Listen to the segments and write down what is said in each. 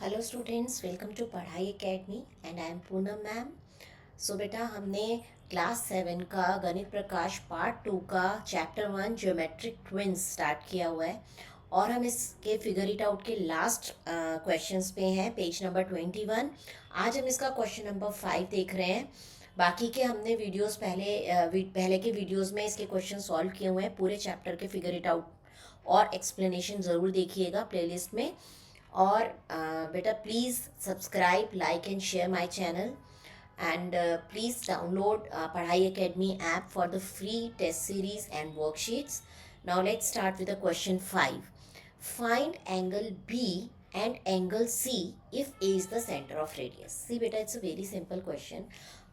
Hello students, welcome to Padhai academy and I am Poonam ma'am. So बेटा, हमने class 7 का गणित प्रकाश पार्ट 2 का चैप्टर 1 ज्योमेट्रिक ट्विंस स्टार्ट किया हुआ है और हम इसके फिगर इट आउट के लास्ट क्वेश्चंस पे हैं, पेज नंबर 21। आज हम इसका क्वेश्चन नंबर 5 देख रहे हैं। बाकी के हमने वीडियोस पहले के वीडियोस में इसके क्वेश्चन सॉल्व किए हुए हैं। पूरे चैप्टर के फिगर इट आउट और एक्सप्लेनेशन ज़रूर देखिएगा प्लेलिस्ट में। और बेटा, please subscribe, like and share my channel and please download Padhai academy app for the free test series and worksheets. Now let's start with the question 5. Find angle B and angle C if A is the centre of radius. See बेटा, it's a very simple question.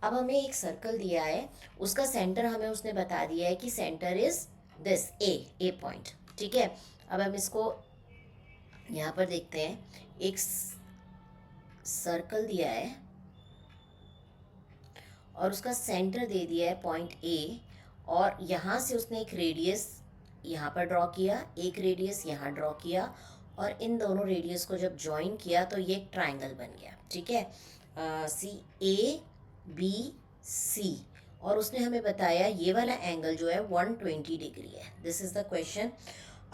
अब हमें एक circle दिया है, उसका centre हमें उसने बता दिया है कि centre is this A point. ठीक है, अब हम इसको यहाँ पर देखते हैं. एक सर्कल दिया है और उसका सेंटर दे दिया है पॉइंट ए, और यहाँ से उसने एक रेडियस यहाँ पर ड्रॉ किया, एक रेडियस यहाँ ड्रॉ किया, और इन दोनों रेडियस को जब ज्वाइन किया तो ये एक ट्राइंगल बन गया. ठीक है, सी ए बी सी. और उसने हमें बताया ये वाला एंगल जो है 120 डिग्री है. This is the question.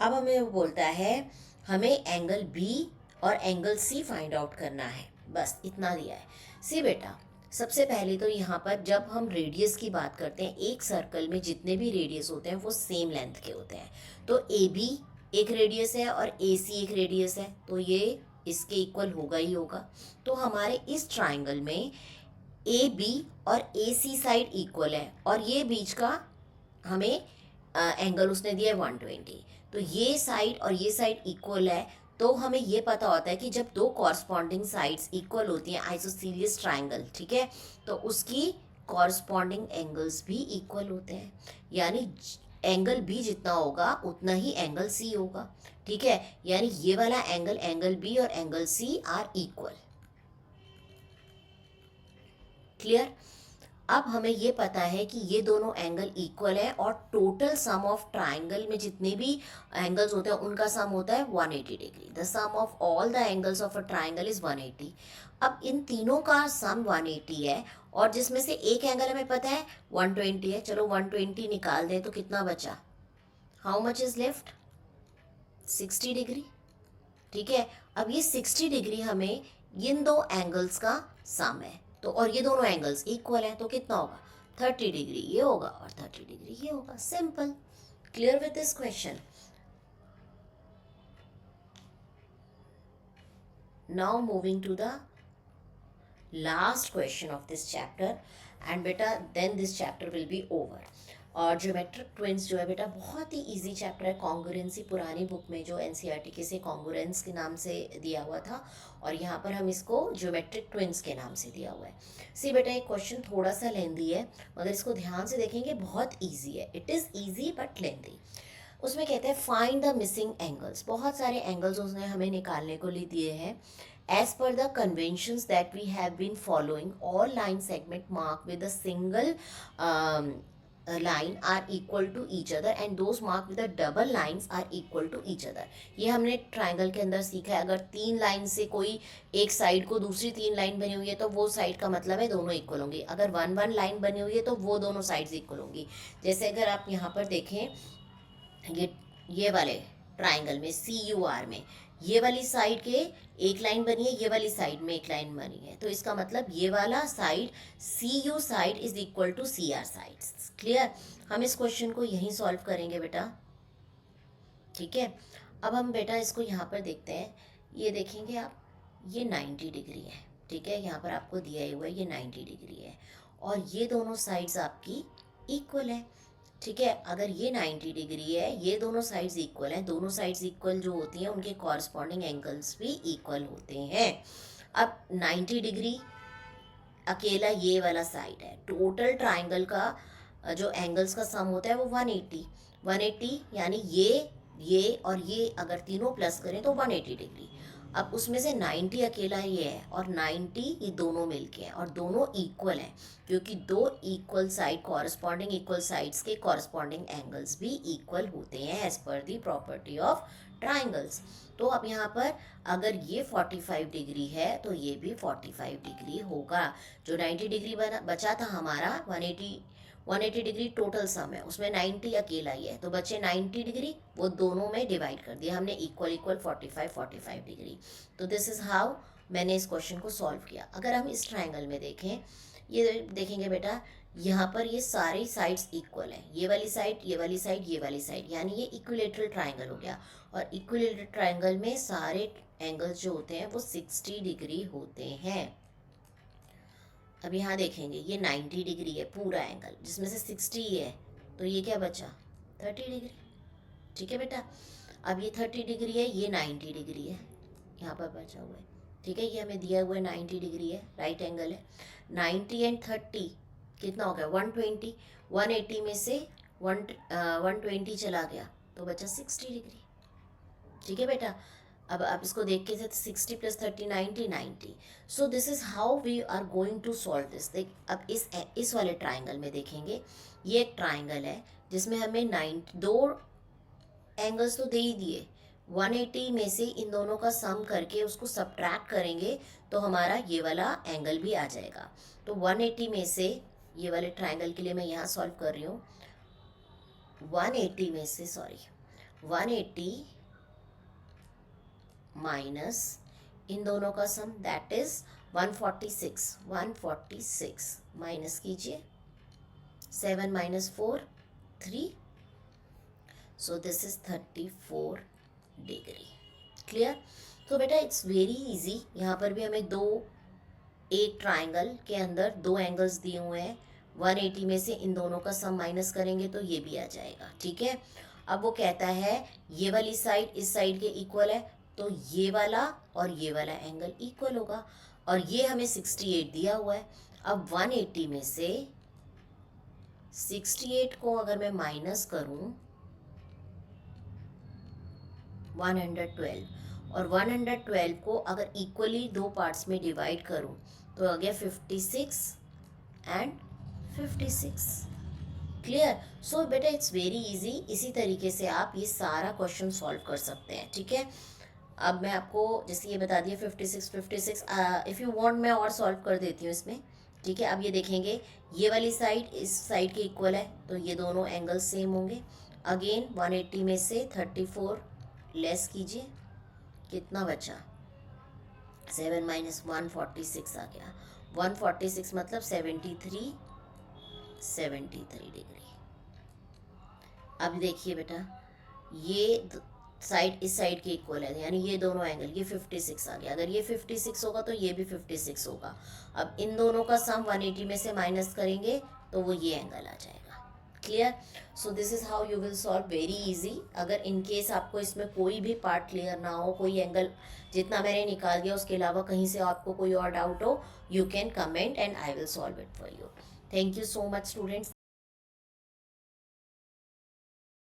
अब हमें वो बोलता है हमें एंगल बी और एंगल सी फाइंड आउट करना है. बस इतना दिया है. सी बेटा, सबसे पहले तो यहाँ पर जब हम रेडियस की बात करते हैं, एक सर्कल में जितने भी रेडियस होते हैं वो सेम लेंथ के होते हैं. तो ए बी एक रेडियस है और ए सी एक रेडियस है, तो ये इसके इक्वल होगा ही होगा. तो हमारे इस ट्राइंगल में ए बी और ए सी साइड इक्वल है, और ये बीच का हमें एंगल उसने दिया है 120. तो ये साइड और ये साइड इक्वल है. तो हमें ये पता होता है कि जब दो कॉरस्पॉन्डिंग साइड्स इक्वल होती हैं, आइसोसीलियस ट्राइंगल, ठीक है, तो उसकी कॉरस्पॉन्डिंग एंगल्स भी इक्वल होते हैं. यानी एंगल बी जितना होगा उतना ही एंगल सी होगा. ठीक है, यानी ये वाला एंगल बी और angle C are equal. Clear. अब हमें ये पता है कि ये दोनों एंगल इक्वल है, और टोटल सम ऑफ ट्राइंगल में जितने भी एंगल्स होते हैं उनका सम होता है 180 degree. The sum of all the angles of a triangle is 180. अब इन तीनों का सम 180 है, और जिसमें से एक एंगल हमें पता है 120 है. चलो 120 निकाल दें तो कितना बचा? How much is left? 60 degree. ठीक है, अब ये 60 डिग्री हमें इन दो एंगल्स का सम है. तो और ये दोनों एंगल्स इक्वल हैं, तो कितना होगा? 30 डिग्री ये होगा और 30 डिग्री ये होगा. Simple. Clear with this question. Now moving to the last question of this chapter, and बेटा then this chapter will be over. और ज्योमेट्रिक ट्विंस जो है बेटा बहुत ही इजी चैप्टर है. कॉन्ग्रुएंसी पुरानी बुक में जो एनसीईआरटी के से कॉन्ग्रुएंस के नाम से दिया हुआ था, और यहाँ पर हम इसको ज्योमेट्रिक ट्विंस के नाम से दिया हुआ है. सी बेटा, एक क्वेश्चन थोड़ा सा लेंदी है, मगर इसको ध्यान से देखेंगे, बहुत ईजी है. इट इज़ ईजी बट लेंदी. उसमें कहते हैं फाइंड द मिसिंग एंगल्स. बहुत सारे एंगल्स उसने हमें निकालने को लिए दिए हैं. As per the conventions that we have been following, all line segment marked with a single line are equal to each other, and those marked with a double lines are equal to each other. ये हमने triangle के अंदर सीखा है. अगर तीन line से कोई एक साइड को दूसरी तीन लाइन बनी हुई है तो वो साइड का मतलब है दोनों इक्वल होंगी. अगर वन वन लाइन बनी हुई है तो वो दोनों साइड्स इक्वल होंगी. जैसे अगर आप यहाँ पर देखें, ये वाले ट्राइंगल में सी यू आर में ये वाली साइड के एक लाइन बनी है, ये वाली साइड में एक लाइन बनी है, तो इसका मतलब ये वाला side C U side is equal to C R side. Clear. हम इस क्वेश्चन को यहीं सॉल्व करेंगे बेटा. ठीक है, अब हम बेटा इसको यहाँ पर देखते हैं. ये देखेंगे आप, ये 90 डिग्री है. ठीक है, यहाँ पर आपको दिया हुआ है ये 90 डिग्री है, और ये दोनों साइड्स आपकी इक्वल है. ठीक है, अगर ये 90 डिग्री है, ये दोनों साइड्स इक्वल हैं, दोनों साइड्स इक्वल जो होती हैं उनके कॉरस्पॉन्डिंग एंगल्स भी इक्वल होते हैं. अब 90 डिग्री अकेला ये वाला साइड है. टोटल ट्राइंगल का जो एंगल्स का सम होता है वो 180. 180 यानी ये और ये अगर तीनों प्लस करें तो 180 डिग्री. अब उसमें से 90 अकेला ये है और 90 ये दोनों मिलके हैं, और दोनों इक्वल हैं, क्योंकि दो equal side corresponding equal sides के कॉरस्पॉन्डिंग एंगल्स भी इक्वल होते हैं as per the property of triangles. तो अब यहाँ पर अगर ये 45 डिग्री है तो ये भी 45 डिग्री होगा। जो 90 डिग्री बचा था हमारा 180 डिग्री टोटल सम है, उसमें 90 अकेला ही है, तो बचे 90 डिग्री, वो दोनों में डिवाइड कर दिया हमने इक्वल इक्वल 45 डिग्री। तो दिस इज हाउ मैंने इस क्वेश्चन को सॉल्व किया। अगर हम इस ट्राइंगल में देखें, ये देखेंगे बेटा, यहाँ पर ये सारी साइड्स इक्वल है, ये वाली साइड, ये वाली साइड, ये वाली साइड, यानी ये इक्विलेटरल ट्राइंगल हो गया। और इक्विलेटरल ट्राइंगल में सारे एंगल्स जो होते हैं वो 60 डिग्री होते हैं। अब यहाँ देखेंगे ये 90 डिग्री है पूरा एंगल, जिसमें से 60 ही है, तो ये क्या बचा 30 डिग्री। ठीक है बेटा, अब ये 30 डिग्री है, ये 90 डिग्री है, यहाँ पर बचा हुआ है। ठीक है, ये हमें दिया हुआ है 90 डिग्री है, राइट एंगल है। 90 एंड 30 कितना हो गया 120। 180 में से 120 चला गया तो बचा 60 डिग्री। ठीक है बेटा, अब आप इसको देख के 60 plus 30 90। So this is how we are going to solve this. देख अब इस वाले ट्राइंगल में देखेंगे, ये एक ट्राइंगल है जिसमें हमें 2 एंगल्स तो दे ही दिए, 180 में से इन दोनों का सम करके उसको सब्ट्रैक्ट करेंगे तो हमारा ये वाला एंगल भी आ जाएगा। तो 180 में से, ये वाले ट्राइंगल के लिए मैं यहाँ सॉल्व कर रही हूँ, 180 में से 180 माइनस इन दोनों का सम दैट इज 146 माइनस कीजिए, 7 minus 4 3, so this is 34 degree. Clear. तो बेटा इट्स वेरी इजी। यहाँ पर भी हमें एक ट्राइंगल के अंदर 2 एंगल्स दिए हुए हैं, 180 में से इन दोनों का सम माइनस करेंगे तो ये भी आ जाएगा। ठीक है, अब वो कहता है ये वाली साइड इस साइड के इक्वल है, तो ये वाला और ये वाला एंगल इक्वल होगा, और ये हमें 68 दिया हुआ है। अब 180 में से 68 को अगर मैं माइनस करूं 112, और 112 को अगर इक्वली 2 पार्ट्स में डिवाइड करूं तो आ गया 56 एंड 56। क्लियर। सो बेटा इट्स वेरी इजी। इसी तरीके से आप ये सारा क्वेश्चन सॉल्व कर सकते हैं। ठीक है, अब मैं आपको जैसे ये बता दिया 56 इफ़ यू वांट मैं और सॉल्व कर देती हूँ इसमें। ठीक है, अब ये देखेंगे ये वाली साइड इस साइड के इक्वल है, तो ये दोनों एंगल सेम होंगे। अगेन 180 में से 34 लेस कीजिए, कितना बचा 7 माइनस 146 आ गया, 146 मतलब 73 डिग्री। अब देखिए बेटा, ये साइड इस साइड के इक्वल है, यानी ये दोनों एंगल, ये 56 आ गया। अगर ये 56 होगा तो ये भी 56 होगा। अब इन दोनों का सम 180 में से माइनस करेंगे तो वो ये एंगल आ जाएगा। Clear. So this is how you will solve, very easy. अगर इन केस आपको इसमें कोई भी पार्ट क्लियर ना हो, कोई एंगल जितना मैंने निकाल दिया उसके अलावा कहीं से आपको कोई और डाउट हो, you can comment and I will solve it for you. Thank you so much students.